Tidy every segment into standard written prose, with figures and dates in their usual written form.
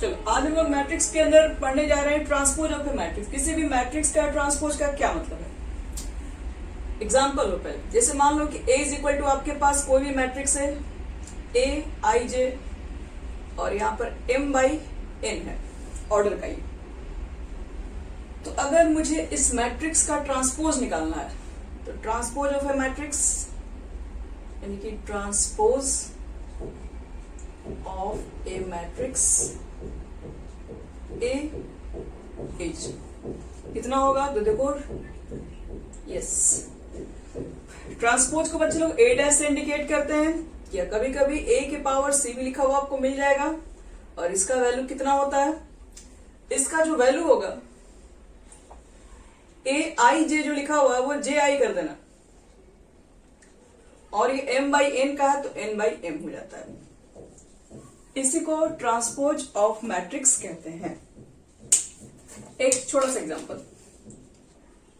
चलो आज हम लोग मैट्रिक्स के अंदर पढ़ने जा रहे हैं ट्रांसपोज ऑफ ए मैट्रिक्स। किसी भी मैट्रिक्स का ट्रांसपोज का क्या मतलब है। एग्जाम्पल लो पहले, जैसे मान लो कि A इज इक्वल टू आपके पास कोई भी मैट्रिक्स है A I J और यहाँ पर M बाई N है ऑर्डर का। ये तो अगर मुझे इस मैट्रिक्स का ट्रांसपोज निकालना है तो ट्रांसपोज ऑफ ए मैट्रिक्स यानी कि transpose of A matrix A H कितना होगा तो देखो, यस ट्रांसपोज को बच्चे लोग ए डैश से इंडिकेट करते हैं, या कभी कभी ए के पावर सी भी लिखा हुआ आपको मिल जाएगा। और इसका वैल्यू कितना होता है, इसका जो वैल्यू होगा ए आई जे जो लिखा हुआ है वो जे आई कर देना, और ये एम बाई एन का है तो एन बाई एम हो जाता है। इसी को ट्रांसपोज ऑफ मैट्रिक्स कहते हैं। एक छोटा सा एग्जांपल,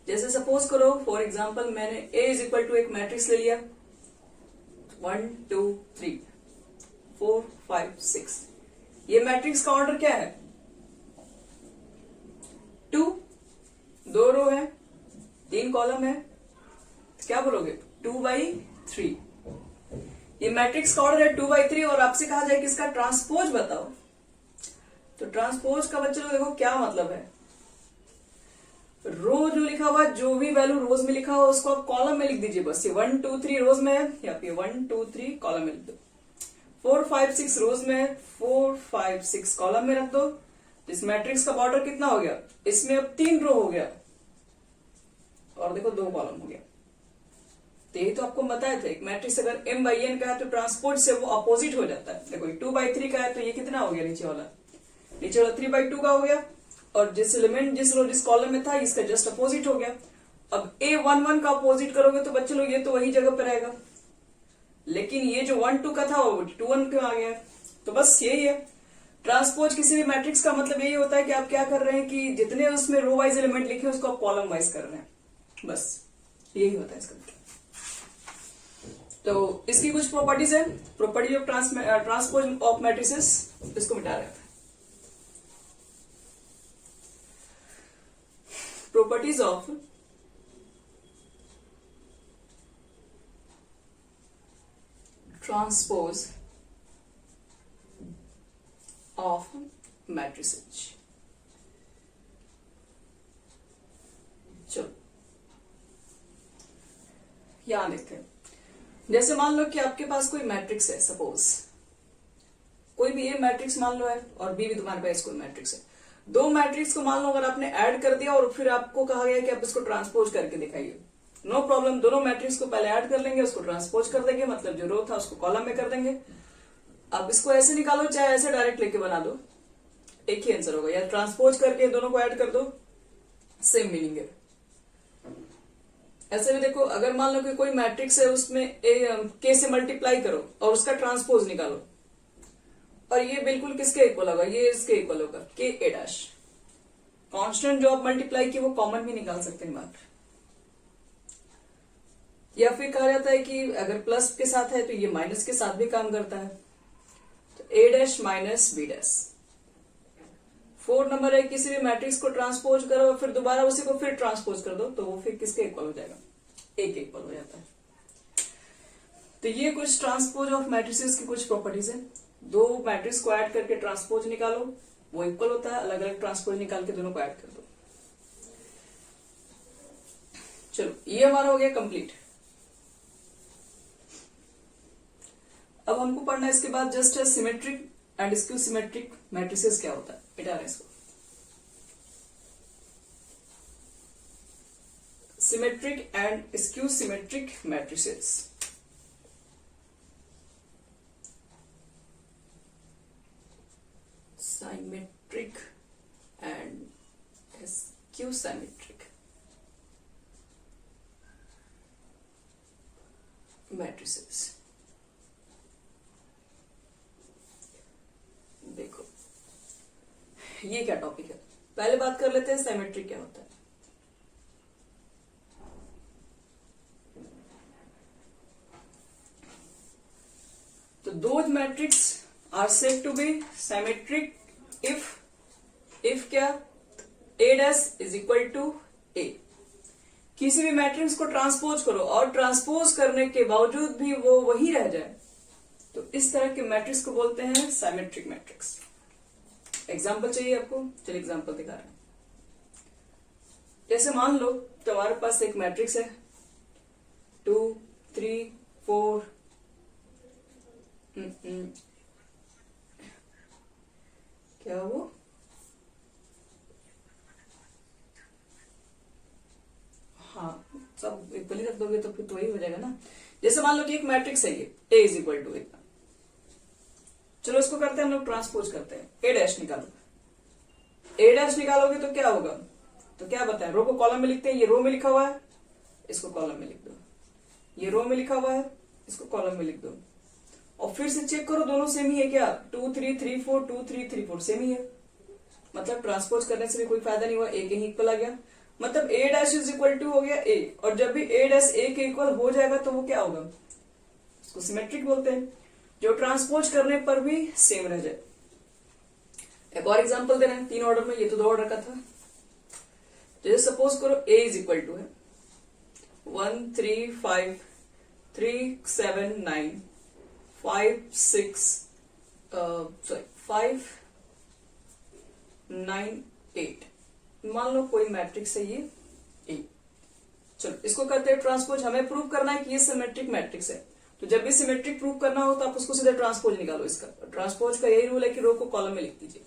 जैसे सपोज करो फॉर एग्जांपल मैंने A इज इक्वल टू एक मैट्रिक्स ले लिया 1 2 3 4 5 6। ये मैट्रिक्स का ऑर्डर क्या है 2, 2 रो है 3 कॉलम है, तो क्या बोलोगे 2/3। ये मैट्रिक्स का ऑर्डर है 2/3 और आपसे कहा जाए कि इसका ट्रांसपोज बताओ, तो ट्रांसपोज का बच्चे लोग देखो क्या मतलब है। रो जो लिखा हुआ जो भी वैल्यू रोज में लिखा हुआ उसको आप कॉलम में लिख दीजिए, बस ये 1 2 3 रोज में है या फिर 1 2 3 कॉलम में लिख दो। 4 5 6 रोज में है 4 5 6 कॉलम में रख दो। इस मैट्रिक्स का बॉर्डर कितना हो गया, इसमें अब 3 रो हो गया और देखो 2 कॉलम हो गया। तो यही तो आपको बताया था, एक मैट्रिक्स अगर m बाई n का है तो ट्रांसपोज से वो अपोजिट हो जाता है। देखो 2/3 का है तो ये कितना हो गया, नीचे वाला 3/2 का हो गया, और जिस एलिमेंट जिस रो जिस कॉलम में था इसका जस्ट अपोजिट हो गया। अब A11 का अपोजिट करोगे तो बच्चे लोग ये तो वही जगह पर रहेगा, लेकिन ये जो 1 2 का था वो 2 1 क्यों आ गया। तो बस यही है ट्रांसपोज किसी भी मैट्रिक्स का मतलब यही होता है कि आप क्या कर रहे हैं कि जितने उसमें रो वाइज एलिमेंट लिखे उसको आप कॉलम वाइज कर रहे हैं, बस यही होता है इसका मतलब। तो इसकी कुछ प्रॉपर्टीज है, property of transpose of matrices, इसको मिटा रहे हैं। Properties of transpose of matrices. चलो यहां देखते हैं, जैसे मान लो कि आपके पास कोई मैट्रिक्स है, सपोज कोई भी ए मैट्रिक्स मान लो है और बी भी तुम्हारे पास कोई मैट्रिक्स है। दो मैट्रिक्स को मान लो अगर आपने ऐड कर दिया और फिर आपको कहा गया कि आप इसको ट्रांसपोज करके दिखाइए, नो प्रॉब्लम। दोनों मैट्रिक्स को पहले ऐड कर लेंगे, उसको ट्रांसपोज कर देंगे, मतलब जो रो था उसको कॉलम में कर देंगे। अब इसको ऐसे निकालो चाहे ऐसे डायरेक्ट लेके बना दो, एक ही आंसर होगा, या ट्रांसपोज करके दोनों को ऐड कर दो, सेम मीनिंग है। ऐसे भी देखो, अगर मान लो कि कोई मैट्रिक्स है उसमें के से मल्टीप्लाई करो और उसका ट्रांसपोज निकालो, और ये बिल्कुल किसके इक्वल होगा, ये इसके इक्वल होगा के ए डैश। कांस्टेंट जो आप मल्टीप्लाई की वो कॉमन भी निकाल सकते हैं बात। या फिर कहा जाता है कि अगर प्लस के साथ है तो ये माइनस के साथ भी काम करता है, तो A dash minus B dash. 4 number है, किसी भी मैट्रिक्स को ट्रांसपोज करो फिर दोबारा उसी को फिर ट्रांसपोज कर दो तो वो फिर किसके इक्वल हो जाएगा, ए के इक्वल हो जाता है। तो ये कुछ ट्रांसपोज ऑफ मैट्रिसेस की कुछ प्रॉपर्टीज है। दो मैट्रिक्स को ऐड करके ट्रांसपोज निकालो, वो इक्वल होता है, अलग अलग ट्रांसपोज निकाल के दोनों को ऐड कर दो। चलो ये हमारा हो गया कंप्लीट। अब हमको पढ़ना है इसके बाद just symmetric and skew symmetric matrices क्या होता है, मिटा रहे इसको। Symmetric and skew symmetric matrices. Symmetric and skew-symmetric matrices। देखो ये क्या टॉपिक है, पहले बात कर लेते हैं सिमेट्रिक क्या होता है। So those matrices are said to be symmetric if क्या, ए डैश इज इक्वल टू ए। किसी भी मैट्रिक्स को ट्रांसपोज करो और ट्रांसपोज करने के बावजूद भी वो वही रह जाए, तो इस तरह के मैट्रिक्स को बोलते हैं सिमेट्रिक मैट्रिक्स। एग्जाम्पल चाहिए आपको, चलिए एग्जाम्पल दिखा रहे हैं। जैसे मान लो तुम्हारे पास एक मैट्रिक्स है 2 3 4, क्या वो, हाँ सब इक्वली रख दोगे तो फिर तो वही हो जाएगा ना। जैसे मान लो कि एक मैट्रिक्स है ये ए इज इक्वल टू इतना, चलो इसको करते हैं हम लोग ट्रांसपोज करते हैं। ए डैश निकालो, ए डैश निकालोगे तो क्या होगा, तो क्या बताएं, रो को कॉलम में लिखते हैं, ये रो में लिखा हुआ है इसको कॉलम में लिख दो, ये रो में लिखा हुआ है इसको कॉलम में लिख दो, और फिर से चेक करो दोनों सेम ही है क्या, 2 3 3 4 2 3 3 4 सेम ही है। मतलब ट्रांसपोज करने से भी कोई फायदा नहीं हुआ, ए के ही इक्वल आ गया। मतलब ए डैश इज इक्वल टू हो गया ए, और जब भी ए डैश ए के इक्वल हो जाएगा तो वो क्या होगा, उसको सिमेट्रिक बोलते हैं, जो ट्रांसपोज करने पर भी सेम रह जाए। एक और एग्जांपल दे रहे हैं 3 ऑर्डर में, ये तो 2 ऑर्डर का था। जैसे सपोज करो ए इज इक्वल टू है 1 3 5 3 7 9 5 6 5 9 8, मान लो कोई मैट्रिक्स है ये ए। चलो इसको करते हैं ट्रांसपोज, हमें प्रूव करना है कि ये सिमेट्रिक मैट्रिक्स है, तो जब भी सिमेट्रिक प्रूव करना हो तो आप उसको सीधे ट्रांसपोज निकालो। इसका ट्रांसपोज का यही रूल है कि रो को कॉलम में लिख दीजिए,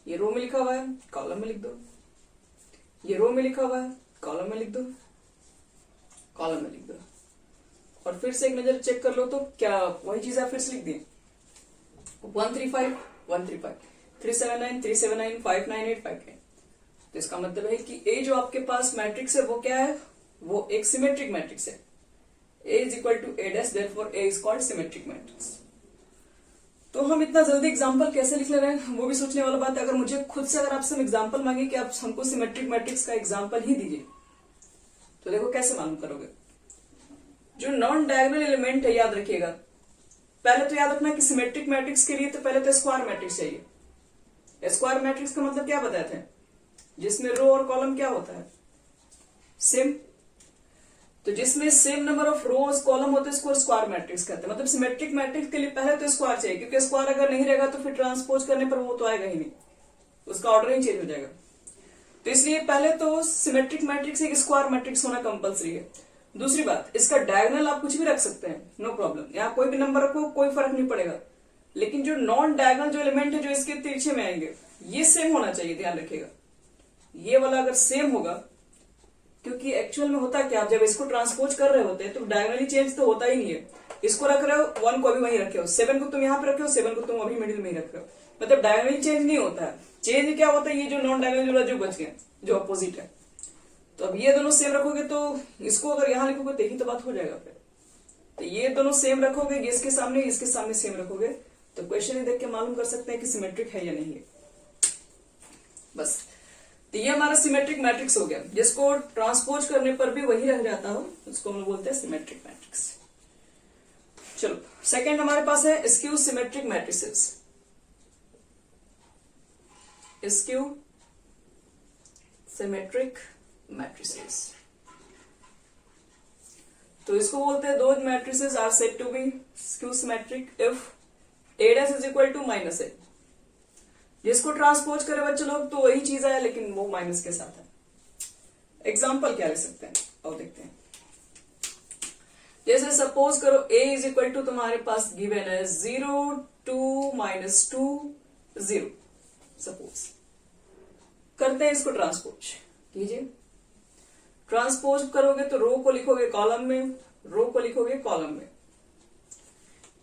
ये रो में लिखा हुआ है कॉलम में लिख दो, ये रो में लिखा हुआ है कॉलम में लिख दो, कॉलम में लिख दो, और फिर से एक नजर चेक कर लो तो क्या वही चीज आप फिर से लिख दिए 1 3 5 1 3 5 3 7 9 3 7 9 5 9 8 5 9। तो इसका मतलब है कि ए जो आपके पास मैट्रिक्स है वो क्या है, वो एक सिमेट्रिक मैट्रिक्स है। A is equal to A dash, therefore A is called symmetric matrix. तो हम इतना जल्दी एग्जांपल कैसे लिख ले रहे हैं वो भी सोचने वाला बात है। अगर मुझे खुद से अगर आपसे एग्जांपल मांगे कि आप हमको सिमेट्रिक मैट्रिक्स का एग्जांपल ही दीजिए, तो देखो कैसे मालूम करोगे। जो नॉन डायगोनल एलिमेंट है याद रखिएगा, पहले तो याद रखना कि सिमेट्रिक मैट्रिक्स के लिए तो पहले तो स्क्वायर मैट्रिक्स चाहिए। स्क्वायर मैट्रिक्स का मतलब क्या बताए थे, जिसमें रो और कॉलम क्या होता है सेम, तो जिसमें same number of rose column होते हैं इसको स्क्वायर मैट्रिक्स कहते हैं। मतलब सिमेट्रिक मैट्रिक्स के लिए पहले तो स्क्वायर चाहिए, क्योंकि स्क्वायर अगर नहीं रहेगा तो फिर ट्रांसपोज करने पर वो तो आएगा ही नहीं, उसका ऑर्डर ही चेंज हो जाएगा। तो इसलिए पहले तो सिमेट्रिक मैट्रिक्स एक स्क्वायर मैट्रिक्स होना कंपलसरी है। दूसरी बात, इसका डायगोनल आप कुछ भी रख सकते हैं, नो प्रॉब्लम, यहाँ कोई भी नंबर रखो कोई फर्क नहीं पड़ेगा, लेकिन जो नॉन डायगोनल जो एलिमेंट है जो इसके तिरछे में आएंगे ये सेम होना चाहिए, ध्यान रखिएगा। ये वाला अगर सेम होगा, क्योंकि एक्चुअल में होता क्या, आप जब इसको ट्रांसपोज कर रहे होते हैं तो डायगोनली चेंज तो होता ही नहीं है। इसको रख रहे हो 1 को अभी वहीं रखे हो, 7 को तुम यहाँ पे रखे हो, 7 को तुम अभी मिडिल में ही रख रहे हो, मतलब डायगोनली चेंज नहीं होता है। चेंज क्या होता है, ये जो नॉन डायगोनल जो बच गए जो अपोजिट है, तो अब ये दोनों सेम रखोगे तो इसको अगर यहाँ लिखोगे तो यही तो बात हो जाएगा फिर। तो ये दोनों सेम रखोगे, इसके सामने सेम रखोगे, तो क्वेश्चन ही देख के मालूम कर सकते हैं कि सिमेट्रिक है या नहीं है। बस, तो ये हमारा सिमेट्रिक मैट्रिक्स हो गया, जिसको ट्रांसपोज करने पर भी वही रह जाता हो, उसको हम बोलते हैं सिमेट्रिक मैट्रिक्स। चलो सेकंड हमारे पास है skew symmetric matrices. Skew symmetric matrices, तो इसको बोलते हैं those matrices are said to be skew symmetric if A dash is equal to minus A. जिसको ट्रांसपोज करे बच्चे लोग तो वही चीज है, लेकिन वो माइनस के साथ है। एग्जाम्पल क्या ले सकते हैं और देखते हैं। जैसे सपोज करो a इज इक्वल टू तुम्हारे पास गिवन है 0 2 -2 0। सपोज करते हैं इसको ट्रांसपोज कीजिए। ट्रांसपोज करोगे तो रो को लिखोगे कॉलम में, रो को लिखोगे कॉलम में।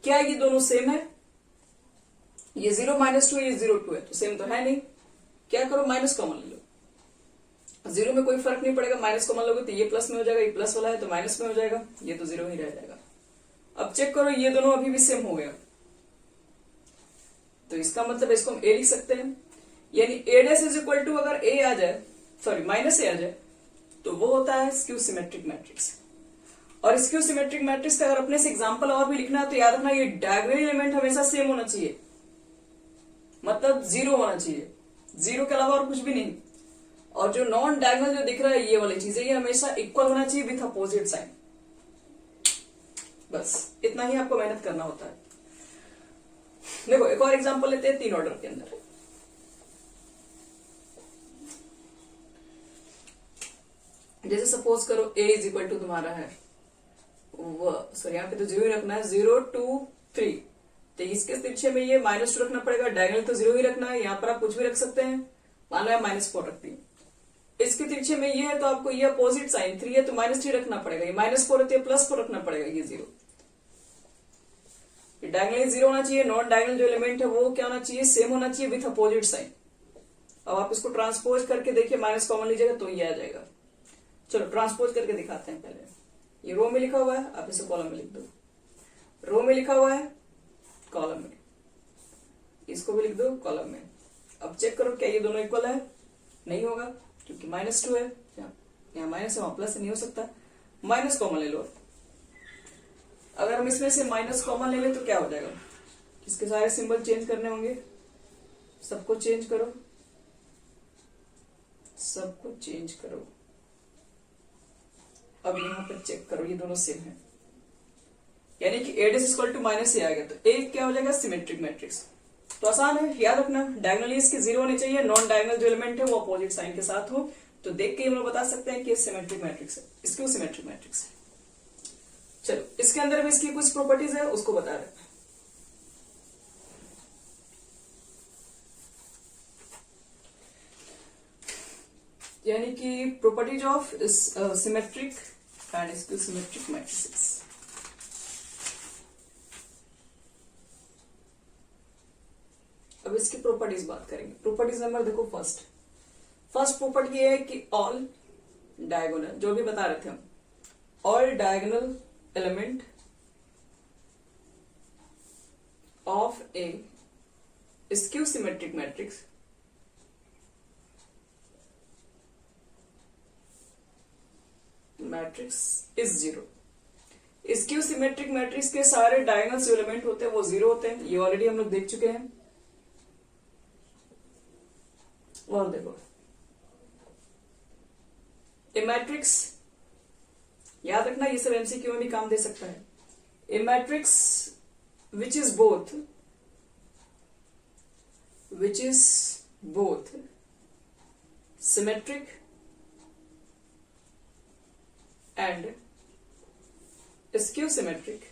क्या ये दोनों सेम है, ये 0 -2 ये 0 2 है, तो सेम तो है नहीं। क्या करो, माइनस कॉमन ले लो, 0 में कोई फर्क नहीं पड़ेगा, माइनस कॉमन लोगे तो ये प्लस में हो जाएगा, ये प्लस वाला है तो माइनस में हो जाएगा, ये तो 0 ही रह जाएगा। अब चेक करो ये दोनों अभी भी सेम हो गया, तो इसका मतलब इसको हम ए लिख सकते हैं, यानी ए डैश इज इक्वल टू अगर ए आ जाए, सॉरी माइनस ए आ जाए, तो वो होता है स्क्यू सिमेट्रिक मैट्रिक्स। और स्क्यू सिमेट्रिक मैट्रिक्स का अगर अपने से एग्जांपल और भी लिखना है तो याद रखना ये डायगोनल एलिमेंट हमेशा सेम होना चाहिए। मतलब जीरो होना चाहिए, जीरो के अलावा और कुछ भी नहीं। और जो नॉन डायगोनल जो दिख रहा है ये वाली चीज है, ये हमेशा इक्वल होना चाहिए विथ अपोजिट साइन। बस इतना ही आपको मेहनत करना होता है। देखो एक और एग्जांपल लेते हैं 3 ऑर्डर के अंदर। जैसे सपोज करो a इज इक्वल टू तुम्हारा है सॉरी यहाँ पे तो 0 ही रखना है, 0 2 3। तो इसके तिरछे में ये -2 रखना पड़ेगा, डायगोनल तो 0 ही रखना है। यहाँ पर आप कुछ भी रख सकते हैं, मान लो -4 रख दी। इसके तिरछे में ये है तो आपको ये अपोजिट साइन 3 है तो -3 रखना पड़ेगा, ये -4 है तो +4 रखना पड़ेगा, ये 0। डायगोनल 0 होना चाहिए, नॉन डायगोनल जो एलिमेंट है वो क्या होना चाहिए, सेम होना चाहिए विथ अपोजिट साइन। अब आप इसको ट्रांसपोज करके देखिए, माइनस कॉमन लीजिएगा तो ये आ जाएगा। चलो ट्रांसपोज करके दिखाते हैं। पहले ये रो में लिखा हुआ है, आप इसे कॉलम में लिख दो। रो में लिखा हुआ है, कॉलम में, इसको भी लिख दो कॉलम में। अब चेक करो क्या ये दोनों इक्वल है, नहीं होगा क्योंकि -2 है, यहाँ माइनस है वहां प्लस नहीं हो सकता। माइनस कॉमन ले लो। अगर हम इसमें से माइनस कॉमन ले ले तो क्या हो जाएगा, इसके सारे सिंबल चेंज करने होंगे, सबको चेंज करो, सबको चेंज करो। अब यहाँ पर चेक करो ये दोनों सेम है, यानी कि a इक्वल टू माइनस ए आ गया, तो a क्या हो जाएगा, सिमेट्रिक मैट्रिक्स। तो आसान है, याद रखना डायगोनली इसके 0 होने चाहिए, नॉन डायगोनल जो एलिमेंट है वो अपोजिट साइन के साथ हो, तो देख के हम लोग बता सकते हैं कि सिमेट्रिक मैट्रिक्स है, इसको सिमेट्रिक मैट्रिक्स है। चलो इसके अंदर भी इसकी कुछ प्रॉपर्टीज है उसको बता रहे हैं। यानी कि properties of symmetric and symmetric matrices. अब इसकी प्रॉपर्टीज बात करेंगे। प्रॉपर्टीज नंबर देखो, फर्स्ट प्रॉपर्टी ये है कि ऑल डायगोनल, जो भी बता रहे थे हम, all diagonal element of A skew symmetric matrix is 0। Skew symmetric matrix के सारे डायगोनल जो एलिमेंट होते हैं वो 0 होते हैं, ये ऑलरेडी हम लोग देख चुके हैं। और देखो ए मैट्रिक्स, याद रखना ये सब एमसीक्यू में भी काम दे सकता है। A matrix which is both symmetric and skew symmetric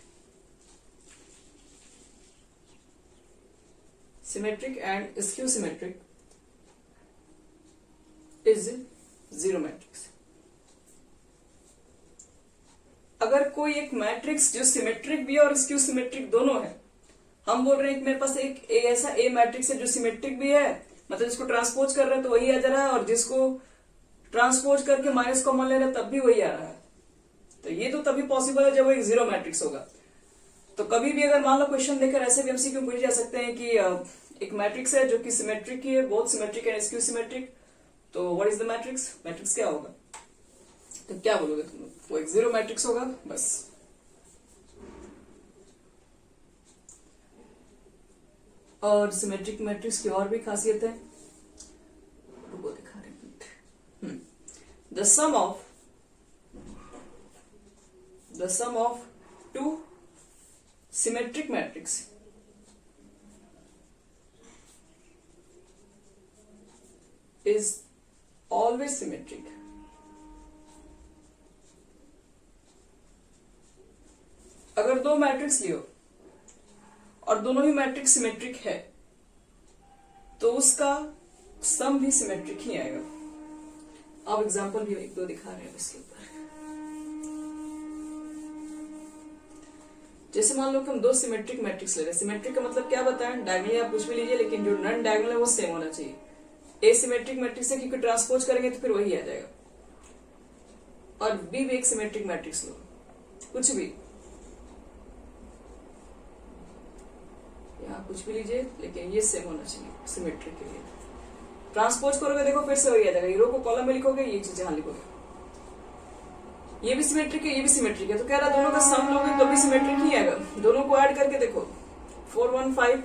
and skew symmetric is 0 matrix. अगर कोई एक मैट्रिक्स जो सिमेट्रिक भी है और स्क्यू सिमेट्रिक दोनों है, हम बोल रहे हैं कि मेरे पास एक ऐसा ए मैट्रिक्स है जो सिमेट्रिक भी है, मतलब जिसको ट्रांसपोज कर रहे हैं तो वही आ जा रहा है, और जिसको ट्रांसपोज करके माइनस कॉमन ले रहे हैं तब भी वही आ रहा है। तो ये तो तभी पॉसिबल है जब वो एक 0 मैट्रिक्स होगा। तो कभी भी अगर मान लो क्वेश्चन देकर ऐसे भी एमसीक्यू पूछे जा सकते हैं कि एक मैट्रिक्स है जो कि सिमेट्रिक ही है, both symmetric and skew symmetric, तो what is the matrix, matrix क्या होगा, तो क्या बोलोगे तुम, वो एक 0 मैट्रिक्स होगा बस। और सिमेट्रिक मैट्रिक्स की और भी खासियत है, वो दिखा रहे हैं। The sum of two symmetric matrix is always symmetric। अगर दो मैट्रिक्स लियो और दोनों ही मैट्रिक्स सिमेट्रिक है तो उसका सम भी सिमेट्रिक ही आएगा। अब एग्जांपल भी एक दो दिखा रहे हैं इसके ऊपर। जैसे मान लो कि हम दो सिमेट्रिक मैट्रिक्स ले रहे हैं। सिमेट्रिक का मतलब क्या बताएं, डायगोनल आप कुछ भी लीजिए लेकिन जो नॉन डायगोनल है वो सेम होना चाहिए। ए सिमेट्रिक मैट्रिक्स है क्योंकि ट्रांसपोज करेंगे तो फिर वही आ जाएगा। और बी भी एक सिमेट्रिक मैट्रिक्स लो, कुछ भी, यहाँ कुछ भी लीजिए लेकिन ये सेम होना चाहिए सिमेट्रिक के लिए। ट्रांसपोज करोगे देखो फिर से वही आ जाएगा। रो को कॉलम में लिखोगे, ये चीज यहाँ लिखोगे, ये भी सिमेट्रिक है ये भी सिमेट्रिक है, तो कह रहा दोनों का सम लोगे तो भी सिमेट्रिक ही आएगा। दोनों को ऐड करके देखो, 415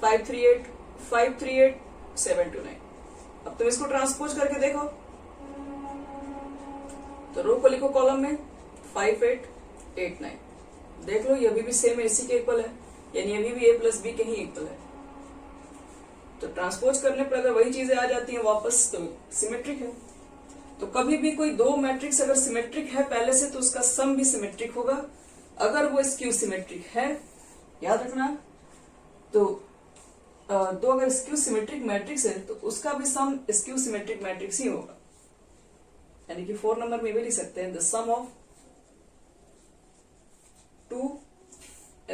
538 538729। अब तुम इसको ट्रांसपोज करके देखो, तो रो को लिखो कॉलम में 5889। देख लो ये अभी भी सेम इसी के इक्वल है, यानी अभी भी a प्लस बी के ही इक्वल है। तो ट्रांसपोज करने पर अगर वही चीजें आ जाती हैं वापस तो सिमेट्रिक है। तो कभी भी कोई दो मैट्रिक्स अगर सिमेट्रिक है पहले से तो उसका सम भी सिमेट्रिक होगा। अगर वो स्क्यू सिमेट्रिक है, याद रखना, तो दो अगर स्क्यू सिमेट्रिक मैट्रिक्स है तो उसका भी सम स्क्यू सिमेट्रिक मैट्रिक्स ही होगा। यानी कि 4 नंबर में भी लिख सकते हैं the sum of two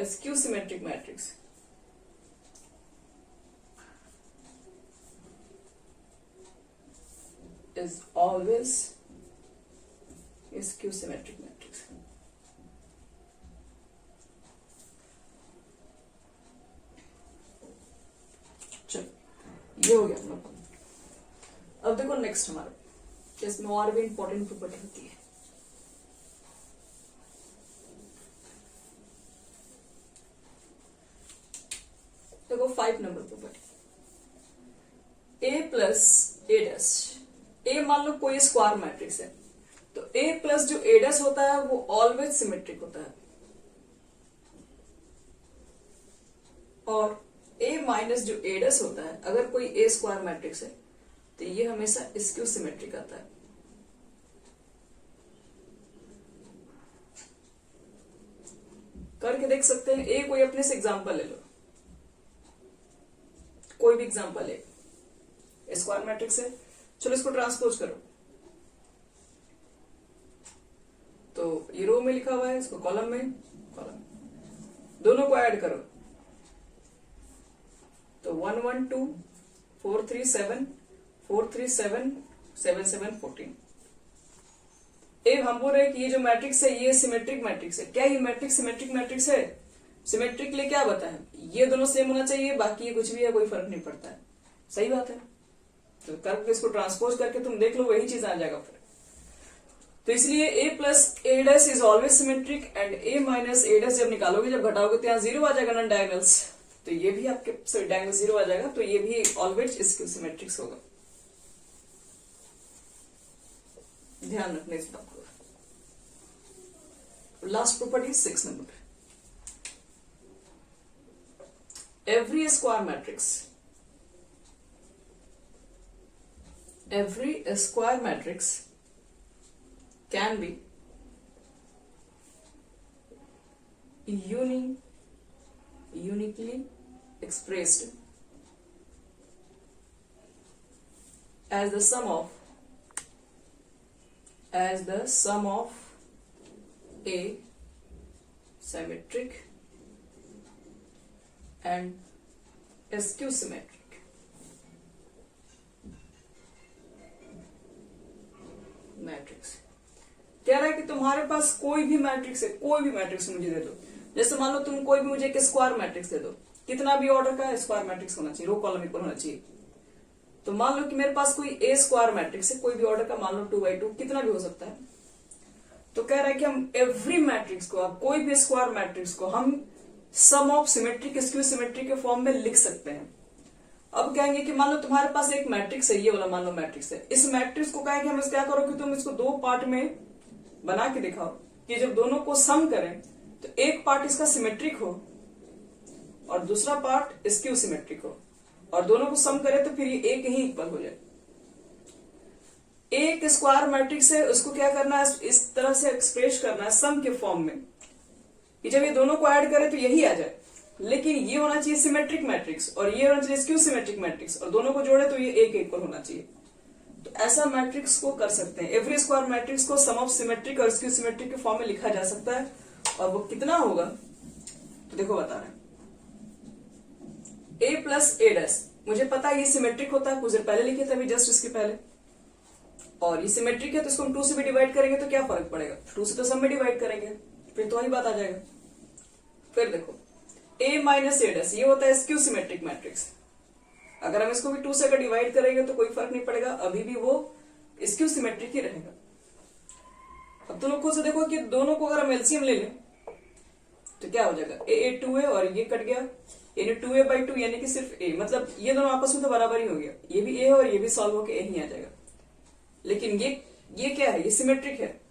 skew symmetric matrix is always a skew symmetric matrix। चलो ये हो गया अपना। अब देखो नेक्स्ट हमारा, इसमें और भी इंपॉर्टेंट प्रॉपर्टी होती है। देखो 5 number property, a plus a dash. A मान लो कोई स्क्वायर मैट्रिक्स है तो ए प्लस जो ए डैश होता है वो ऑलवेज सिमेट्रिक होता है, और ए माइनस जो ए डैश होता है अगर कोई ए स्क्वायर मैट्रिक्स है तो ये हमेशा स्क्यू सिमेट्रिक आता है। करके देख सकते हैं। ए कोई अपने से एग्जांपल ले लो, कोई भी एग्जांपल है, स्क्वायर मैट्रिक्स है, चलो इसको ट्रांसपोज करो। तो ये रो में लिखा हुआ है, इसको कॉलम में, दोनों को ऐड करो तो 112 437 437 7714। हम बोल रहे हैं कि ये जो मैट्रिक्स है ये सिमेट्रिक मैट्रिक्स है। क्या ये मैट्रिक्स सिमेट्रिक मैट्रिक्स है? सिमेट्रिक के लिए क्या बताएं, ये दोनों सेम होना चाहिए, बाकी ये कुछ भी है कोई फर्क नहीं पड़ता है। सही बात है। तो करके इसको ट्रांसपोज करके तुम देख लो वही चीज आ जाएगा फिर। तो इसलिए a plus A dash is always symmetric and a minus A dash जब निकालोगे, जब घटाओगे तो यहाँ 0 आ जाएगा नॉन डायगोनल्स, तो ये भी आपके डायगोनल 0 आ जाएगा, तो ये भी ऑलवेज स्क्यू सिमेट्रिक्स होगा। ध्यान रखने इस बात को। Last property 6 number, every square matrix can be uniquely expressed as the sum of a symmetric and skew symmetric matrix. कह रहा है कि तुम्हारे पास कोई भी मैट्रिक्स है, कोई भी मैट्रिक्स मुझे दे दो। जैसे मान लो तुम कोई भी मुझे एक स्क्वायर मैट्रिक्स दे दो, कितना भी ऑर्डर का स्क्वायर मैट्रिक्स होना चाहिए, रो कॉलम इक्वल होना चाहिए। तो मान लो कि मेरे पास कोई ए स्क्वायर मैट्रिक्स है, कोई भी ऑर्डर का, मान लो 2x2, कितना भी हो सकता है। तो कह रहा है कि हम एवरी मैट्रिक्स को, अब कोई भी स्क्वायर मैट्रिक्स को हम सम ऑफ सिमेट्रिक स्क्यू सिमेट्रिक के फॉर्म में लिख सकते हैं। अब कहेंगे कि मान लो तुम्हारे पास एक मैट्रिक्स है, ये वाला मान लो मैट्रिक्स है, इस मैट्रिक्स को कहेंगे हम क्या करो कि तुम इसको 2 पार्ट में बना के दिखाओ कि जब दोनों को सम करें तो एक पार्ट इसका सिमेट्रिक हो और दूसरा पार्ट स्क्यू सिमेट्रिक हो, और दोनों को सम करें तो फिर ये एक ही इक्वल हो जाए। एक स्क्वायर मैट्रिक्स है, उसको क्या करना है, इस तरह से एक्सप्रेस करना है सम के फॉर्म में कि जब ये दोनों को ऐड करें तो यही आ जाए। लेकिन ये होना चाहिए सिमेट्रिक मैट्रिक्स और ये होना चाहिए स्क्यू सिमेट्रिक मैट्रिक्स, और दोनों को जोड़े तो ये एक इक्वल होना चाहिए। तो ऐसा मैट्रिक्स को कर सकते हैं। एवरी स्क्वायर मैट्रिक्स को सम ऑफ सिमेट्रिक और स्क्यू सिमेट्रिक के फॉर्म में लिखा जा सकता है, और वो कितना होगा तो देखो बता रहे हैं। ए प्लस ए डैश, मुझे पता है ये सिमेट्रिक होता है, कुछ देर पहले लिखे थे अभी जस्ट इसके पहले, और ये सिमेट्रिक है तो इसको हम 2 से भी डिवाइड करेंगे तो क्या फर्क पड़ेगा, 2 से तो सब में डिवाइड करेंगे फिर तो वही बात आ जाएगा। फिर देखो a माइनस ए डैश, ये होता है स्क्यू सिमेट्रिक मैट्रिक्स। अगर हम इसको भी 2 से अगर डिवाइड करेंगे तो कोई फर्क नहीं पड़ेगा, अभी भी वो स्क्यू सिमेट्रिक ही रहेगा। अब तुम लोग खुद से देखो कि दोनों को अगर हम एलसीएम ले लें तो क्या हो जाएगा, ए 2 है और ये कट गया, यानी 2a/2 यानी कि सिर्फ a, मतलब ये दोनों आपस में तो बराबर ही हो गया, ये भी a है और ये भी सॉल्व होकर a ही आ जाएगा। लेकिन ये क्या है, ये सिमेट्रिक है,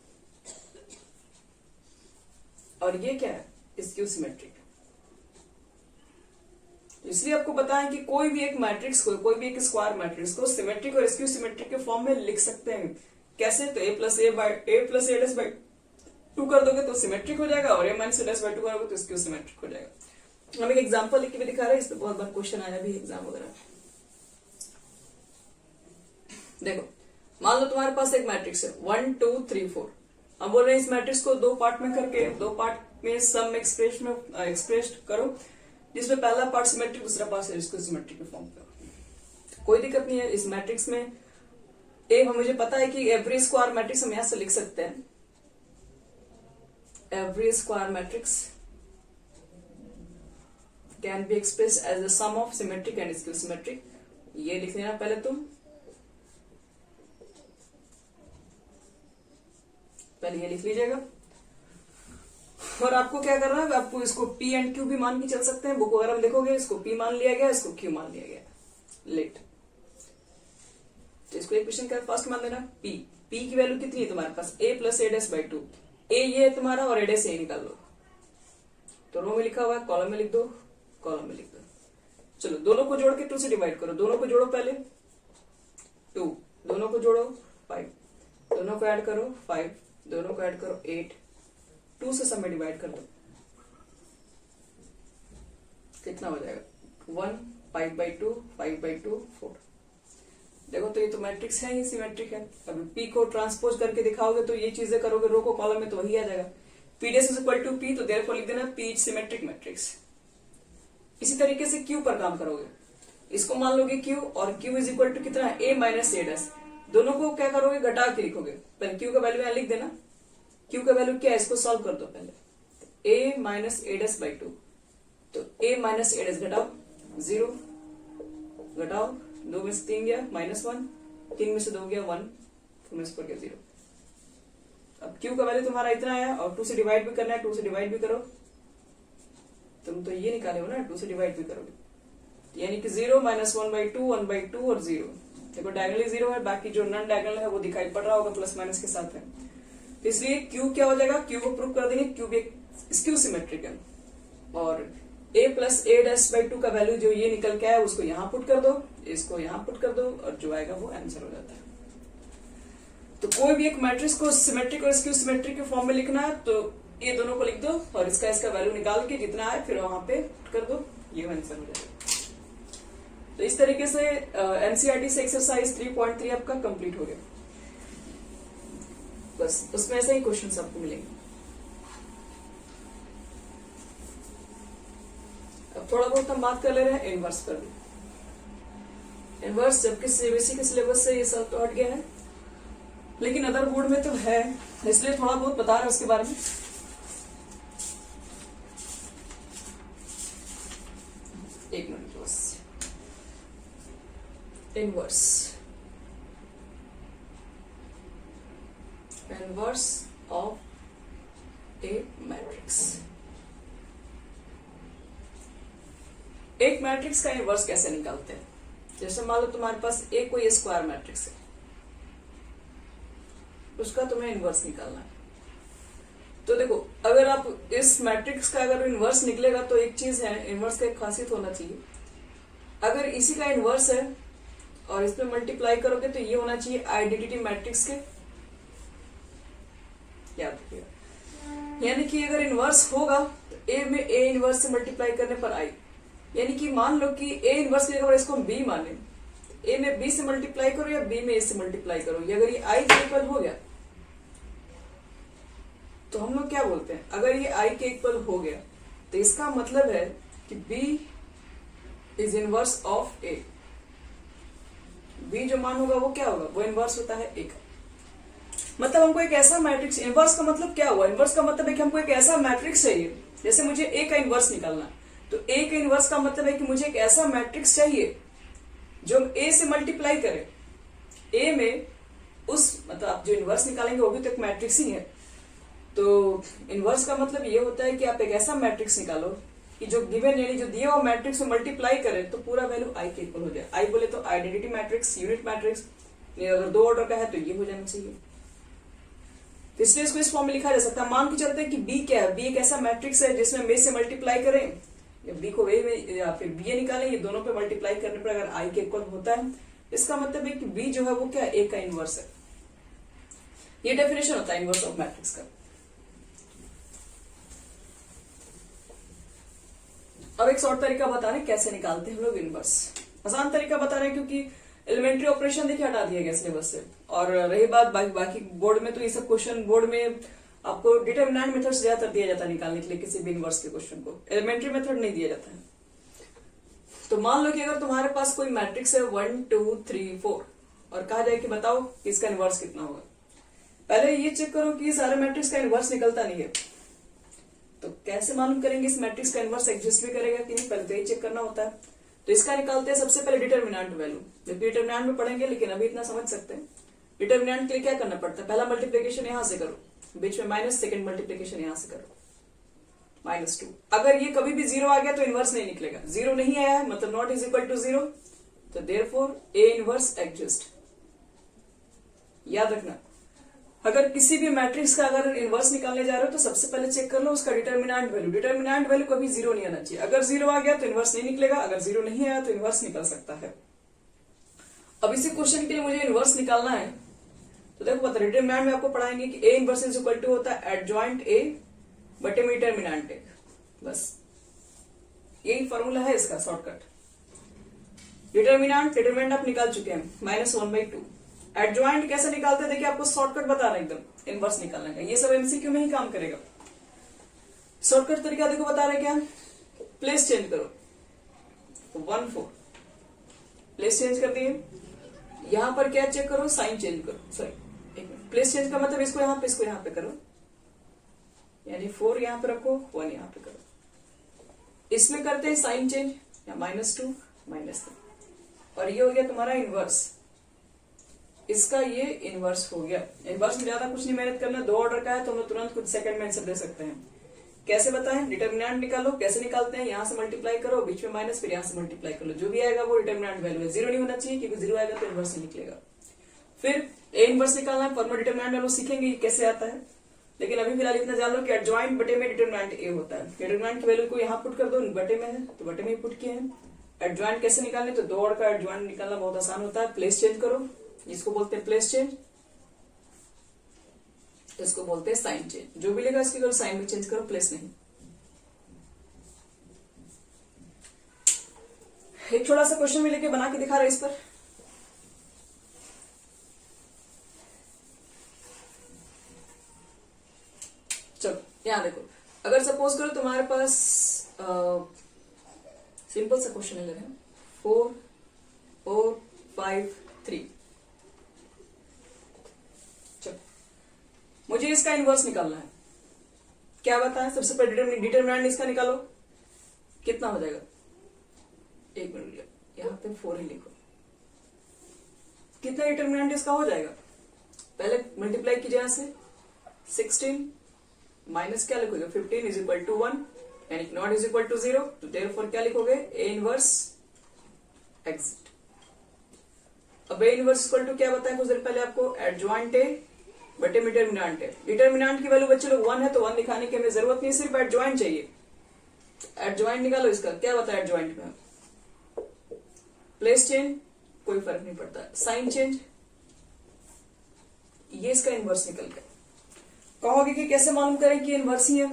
और ये क्या है, स्क्यू सिमेट्रिक। इसलिए आपको बताएं कि कोई भी एक मैट्रिक्स को, कोई भी एक स्क्वायर मैट्रिक्स को सिमेट्रिक और स्क्यू सिमेट्रिक के फॉर्म में लिख सकते हैं। कैसे, तो a प्लस a टू कर दोगे तो सिमेट्रिक हो जाएगा, और a माइनस a टू करोगे तो स्क्यू सिमेट्रिक हो जाएगा। हम एक एग्जांपल लिख के भी दिखा रहे हैं, इस पर बहुत बार क्वेश्चन आया भी एग्जाम वगैरह। देखो, मान लो तुम्हारे पास एक मैट्रिक्स है 1 2 3 4। हम बोल रहे हैं इस मैट्रिक्स को दो पार्ट में करके, दो पार्ट में सम एक्सप्रेस करो, जिसमें पहला पार्ट सिमेट्रिक, दूसरा पार्ट इसको सिमेट्रिक के फॉर्म पे। कोई दिक्कत नहीं है इस मैट्रिक्स में। एक मुझे पता है कि एवरी स्क्वायर मैट्रिक्स हम यहां से लिख सकते हैं, every square matrix can be express as the sum of symmetric and skew symmetric. ये लिख लेना पहले तुम, पहले ये लिख लीजिएगा। और आपको क्या करना है, आपको इसको P एंड Q भी मान के चल सकते हैं। बुक वगैरह में देखोगे इसको P मान लिया गया, इसको Q मान लिया गया, लेट। तो इसको इक्वेशन का फर्स्ट मान देना P की वैल्यू कितनी है तुम्हारे पास, a प्लस a'/2। a ये है तुम्हारा और a' से निकाल लो, तो रो में लिखा हुआ है, कॉलम में लिख दो, कॉलम में लिख दो। चलो दोनों को जोड़ के 2 से डिवाइड करो, दोनों को जोड़ो पहले 2, दोनों को जोड़ो 5, दोनों को ऐड करो 5, दोनों को ऐड करो 8, 2 से सब में डिवाइड कर दो, कितना हो जाएगा 1, 5/2, 5/2, 4। देखो तो ये तो मैट्रिक्स है, ये सिमेट्रिक है। अभी P को ट्रांसपोज करके दिखाओगे तो ये चीजें करोगे रो को कॉलम में तो वही आ जाएगा, P' = P, तो देयरफॉर लिख देना P सिमेट्रिक मैट्रिक्स। इसी तरीके से Q पर काम करोगे, इसको मान लोगे Q और Q = कितना है, a माइनस a'। दोनों को क्या करोगे, घटा के लिखोगे। पहले Q का वैल्यू यहां लिख देना, Q का वैल्यू क्या है, इसको सॉल्व कर दो पहले। a माइनस a'/2, तो a माइनस a' घटाओ 0, घटाओ 2 में से 3 गया -1, 3 में से 2 गया 1, 2 में से 4 गया 0। अब Q का वैल्यू तुम्हारा इतना आया, और 2 से डिवाइड भी करना है, 2 से डिवाइड भी करो। तुम तो ये निकाले हो ना, 2 से डिवाइड भी करोगे, यानी कि 0 -1/2, 1/2 और 0। देखो डायगोनली 0 है, बाकी जो नॉन डायगोनल है वो दिखाई पड़ रहा होगा प्लस माइनस के साथ है। तो इसलिए Q क्या हो जाएगा, Q को प्रूव कर देंगे, Q भी स्क्यू सिमेट्रिक है। और a प्लस a'/2 का वैल्यू जो ये निकल के आया उसको यहाँ पुट कर दो, इसको यहाँ पुट कर दो, और जो आएगा वो आंसर हो जाता है। तो कोई भी एक मैट्रिक्स को सिमेट्रिक और स्क्यू सिमेट्रिक के फॉर्म में लिखना है तो ये दोनों को लिख दो, और इसका वैल्यू निकाल के जितना आए फिर वहां पे पुट कर दो, ये आंसर हो जाएगा। तो इस तरीके से एनसीईआरटी से एक्सरसाइज 3.3 आपका कंप्लीट हो गया। बस उसमें ऐसे ही क्वेश्चन आपको मिलेंगे। अब थोड़ा बहुत हम बात कर ले रहे हैं इनवर्स पर भी। इनवर्स जबकि सीबीएसई के सिलेबस से ये सब तो हट गया है, लेकिन अदर बोर्ड में तो है, इसलिए थोड़ा बहुत बता रहे हैं उसके बारे में। एक मिनट बस। Inverse of A matrix. एक मैट्रिक्स का इनवर्स कैसे निकालते हैं, जैसे मान लो तुम्हारे पास एक कोई स्क्वायर मैट्रिक्स है, उसका तुम्हें इनवर्स निकालना है। तो देखो अगर आप इस मैट्रिक्स का अगर इनवर्स निकलेगा तो एक चीज है, इनवर्स का एक खासियत होना चाहिए, अगर इसी का इनवर्स है और इस पे मल्टीप्लाई करोगे तो ये होना चाहिए आइडेंटिटी मैट्रिक्स के, याद रखिएगा। यानी कि अगर इनवर्स होगा तो ए में ए इनवर्स से मल्टीप्लाई करने पर आई, यानी कि मान लो कि ए इनवर्स की जगह इसको बी माने, ए में बी से मल्टीप्लाई करो या बी में ए से मल्टीप्लाई करो, अगर ये आई के इक्वल हो गया तो हम लोग क्या बोलते हैं, अगर ये आई के इक्वल हो गया तो इसका मतलब है कि B is inverse of A. B जो मान होगा वो क्या होगा, वो इनवर्स होता है ए का। मतलब हमको एक ऐसा मैट्रिक्स, इनवर्स का मतलब क्या हुआ, इनवर्स का मतलब है कि हमको एक ऐसा मैट्रिक्स चाहिए, जैसे मुझे ए का इनवर्स निकालना, तो ए का इनवर्स का मतलब है कि मुझे एक ऐसा मैट्रिक्स चाहिए जो ए से मल्टीप्लाई करे, ए में उस मतलब आप जो इनवर्स निकालेंगे वो भी तो एक मैट्रिक्स ही है, तो इनवर्स का मतलब ये होता है कि आप एक ऐसा मैट्रिक्स निकालो कि जो गिवन यानी जो दिया हुआ मैट्रिक्स में मल्टीप्लाई करे तो पूरा वैल्यू आई के इक्वल हो जाए। आई बोले तो आइडेंटिटी मैट्रिक्स, यूनिट मैट्रिक्स, अगर 2 ऑर्डर का है तो ये हो जाना चाहिए। तो इसलिए इसको इस फॉर्म में लिखा जा सकता है। मान के चलते हैं कि बी क्या है, बी एक ऐसा मैट्रिक्स है जिसमें मे से मल्टीप्लाई करें या बी को वे में या फिर बी ए निकालें, ये दोनों पे मल्टीप्लाई करने पर अगर आई के इक्वल होता है, इसका मतलब है कि बी जो है वो क्या ए का इनवर्स है। ये डेफिनेशन होता है इनवर्स ऑफ मैट्रिक्स का। अब एक शॉर्ट तरीका बता रहे हैं कैसे निकालते हैं हम लोग इनवर्स। आसान तरीका बता रहे हैं क्योंकि एलिमेंट्री ऑपरेशन देखिए हटा दिया गया सिलेबस से। और रही बात बाकी बोर्ड में, तो ये सब क्वेश्चन बोर्ड में आपको डिटरमिनेंट मेथड से ज्यादातर दिया जाता है निकालने के लिए किसी भी इनवर्स के क्वेश्चन को, एलिमेंट्री मेथड नहीं दिया जाता है। तो मान लो कि अगर तुम्हारे पास कोई मैट्रिक्स है 1 2 3 4 और कहा जाए कि बताओ कि इसका इनवर्स कितना होगा, पहले ये चेक करो कि सारे मैट्रिक्स का इनवर्स निकलता नहीं है। तो कैसे मालूम करेंगे इस मैट्रिक्स का इनवर्स एग्जिस्ट भी करेगा कि नहीं, पहले तो ये चेक करना होता है। तो इसका निकालते हैं सबसे पहले डिटरमिनेंट वैल्यू, जबकि डिटरमिनेंट में पढ़ेंगे लेकिन अभी इतना समझ सकते हैं। डिटरमिनेंट के लिए क्या करना पड़ता है, पहला मल्टीप्लीकेशन यहां से करो, बीच में माइनस, सेकंड मल्टीप्लीकेशन यहां से करो -2। अगर ये कभी भी 0 आ गया तो इनवर्स नहीं निकलेगा। 0 नहीं आया है मतलब नॉट इज इक्वल टू 0, तो देयरफॉर ए इनवर्स एग्जिस्ट। याद रखना, अगर किसी भी मैट्रिक्स का अगर इनवर्स निकालने जा रहे हो तो सबसे पहले चेक कर लो उसका डिटरमिनेंट वैल्यू। डिटरमिनेंट वैल्यू कभी 0 नहीं आना चाहिए। अगर 0 आ गया तो इनवर्स नहीं निकलेगा, अगर 0 नहीं आया तो इनवर्स निकल सकता है। अब इसी क्वेश्चन के लिए मुझे इनवर्स निकालना है, तो देखो पता डिटरमिनेंट में आपको पढ़ाएंगे कि A inverse is equal to होता है एडजॉइंट ए बटे में डिटरमिनेंट ए, बस यही फॉर्मूला है इसका शॉर्टकट। डिटरमिनेंट आप निकाल चुके हैं -1/2। एडजॉइंट कैसे निकालते हैं देखिए, आपको शॉर्टकट बता रहे हैं एकदम इनवर्स निकालने का। ये सब एमसीक्यू में ही काम करेगा। शॉर्टकट तरीका देखो बता रहे क्या, प्लेस चेंज करो, 1 4 प्लेस चेंज कर दिए। यहां पर क्या चेक करो, साइन चेंज करो, सॉरी एक मिनट, प्लेस चेंज का मतलब इसको यहां पे इसको यहां पे करो, यानी 4 यहां पे रखो, 1 यहां पे करो। इसमें करते हैं साइन चेंज, या -2 -3, और ये हो गया तुम्हारा इनवर्स। इसका ये इनवर्स हो गया। इनवर्स में ज्यादा कुछ नहीं मेहनत करना, 2 ऑर्डर का है तो हम लोग तुरंत कुछ सेकंड में आंसर दे सकते हैं। कैसे बताएं, डिटरमिनेंट निकालो, कैसे निकालते हैं, यहां से मल्टीप्लाई करो, बीच में माइनस, फिर यहां से मल्टीप्लाई कर लो, जो भी आएगा वो डिटरमिनेंट वैल्यू है। 0 नहीं होना चाहिए क्योंकि 0 आएगा तो इनवर्स नहीं निकलेगा। फिर ए इनवर्स निकालना है, फॉर्मल डिटरमिनेंट वैल्यू सीखेंगे कैसे आता है, लेकिन अभी फिलहाल इतना जान लो कि एडजॉइंट बटे में डिटरमिनेंट ए होता है। डिटरमिनेंट की वैल्यू को यहाँ पुट कर दो, बटे में है तो बटे में पुट किए हैं। एडजॉइंट कैसे निकालने, तो 2 ऑर्डर का एडजॉइंट निकालना बहुत आसान होता है। प्लेस चेंज करो, इसको बोलते हैं प्लेस चेंज, इसको बोलते हैं साइन चेंज। जो भी लेगा इसकी करो, साइन में चेंज करो, प्लेस नहीं। एक छोटा सा क्वेश्चन भी लेके बना के दिखा रहा है इस पर। चलो यहां देखो, अगर सपोज करो तुम्हारे पास सिंपल सा क्वेश्चन ले रहे हैं, 4 4 5 3। चलो मुझे इसका इनवर्स निकालना है। क्या बताएं, सबसे पहले डिटरमिनेंट इसका निकालो, कितना हो जाएगा, एक मिनट, यहाँ पे 4 ही लिखो। कितना डिटरमिनेंट इसका हो जाएगा, पहले मल्टीप्लाई कीजिए यहां से, 16 माइनस क्या लिखोगे, 15 इज इक्वल टू 1, यानी नॉट इज इक्वल टू 0, तो देयरफॉर क्या लिखोगे, ए इनवर्स एग्जिट। अब ए इनवर्स इक्वल टू क्या बताया कुछ देर पहले आपको, एडजॉइंट ए बटे में डिटरमिनेंट है। डिटरमिनेंट की वैल्यू बच्चे लोग 1 है तो 1 दिखाने की हमें जरूरत नहीं, सिर्फ एडजॉइंट चाहिए। एडजॉइंट निकालो इसका, क्या बताया एडजॉइंट में, प्लेस चेंज कोई फर्क नहीं पड़ता, साइन चेंज, ये इसका इनवर्स निकल गया। कहोगे कि कैसे मालूम करें कि इनवर्स ही है,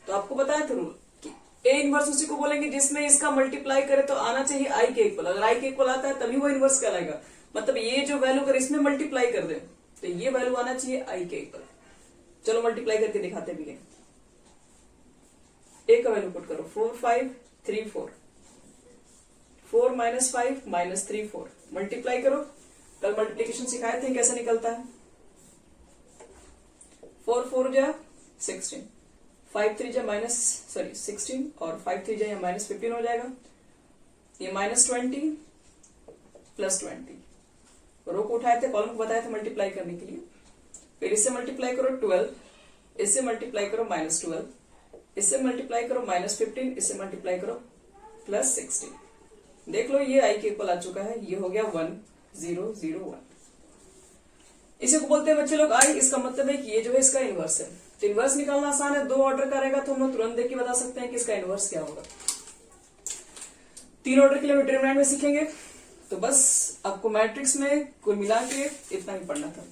तो आपको बताया था रूल कि ए इनवर्स उसी को बोलेंगे जिसमें इसका मल्टीप्लाई करे तो आना चाहिए आई के इक्वल। अगर आई के इक्वल आता है तभी वो इनवर्स कहलाएगा। मतलब ये जो वैल्यू अगर इसमें मल्टीप्लाई कर दे तो ये वैल्यू आना चाहिए आई के इक्वल। चलो मल्टीप्लाई करके दिखाते भी हैं। ए का वैल्यू पुट करो, 4 5 3 4, 4 - 5 - 3 4, मल्टीप्लाई करो। कल मल्टीप्लीकेशन सिखाए थे कैसे निकलता है, 4 4 जा 16, 5 3 जा -16 और 5 3 जा या -15 हो जाएगा। ये -20 + 20, रो को उठाए थे, कॉलम को बताए थे मल्टीप्लाई करने के लिए। फिर इससे मल्टीप्लाई करो 12, इससे मल्टीप्लाई करो -12, इससे मल्टीप्लाई करो -15, इससे मल्टीप्लाई करो +16। देख लो ये i के इक्वल आ चुका है, ये हो गया 1001। इसे को बोलते हैं बच्चे लोग i। इसका मतलब है कि ये जो है इसका इनवर्स है। तो इनवर्स निकालना आसान है, 2 ऑर्डर का रहेगा तो हम लोग तुरंत देख के बता सकते हैं कि इसका इनवर्स क्या होगा। 3 ऑर्डर के लिए डिटरमिनेंट में सीखेंगे। तो बस आपको मैट्रिक्स में कुल मिला के इतना ही पढ़ना था।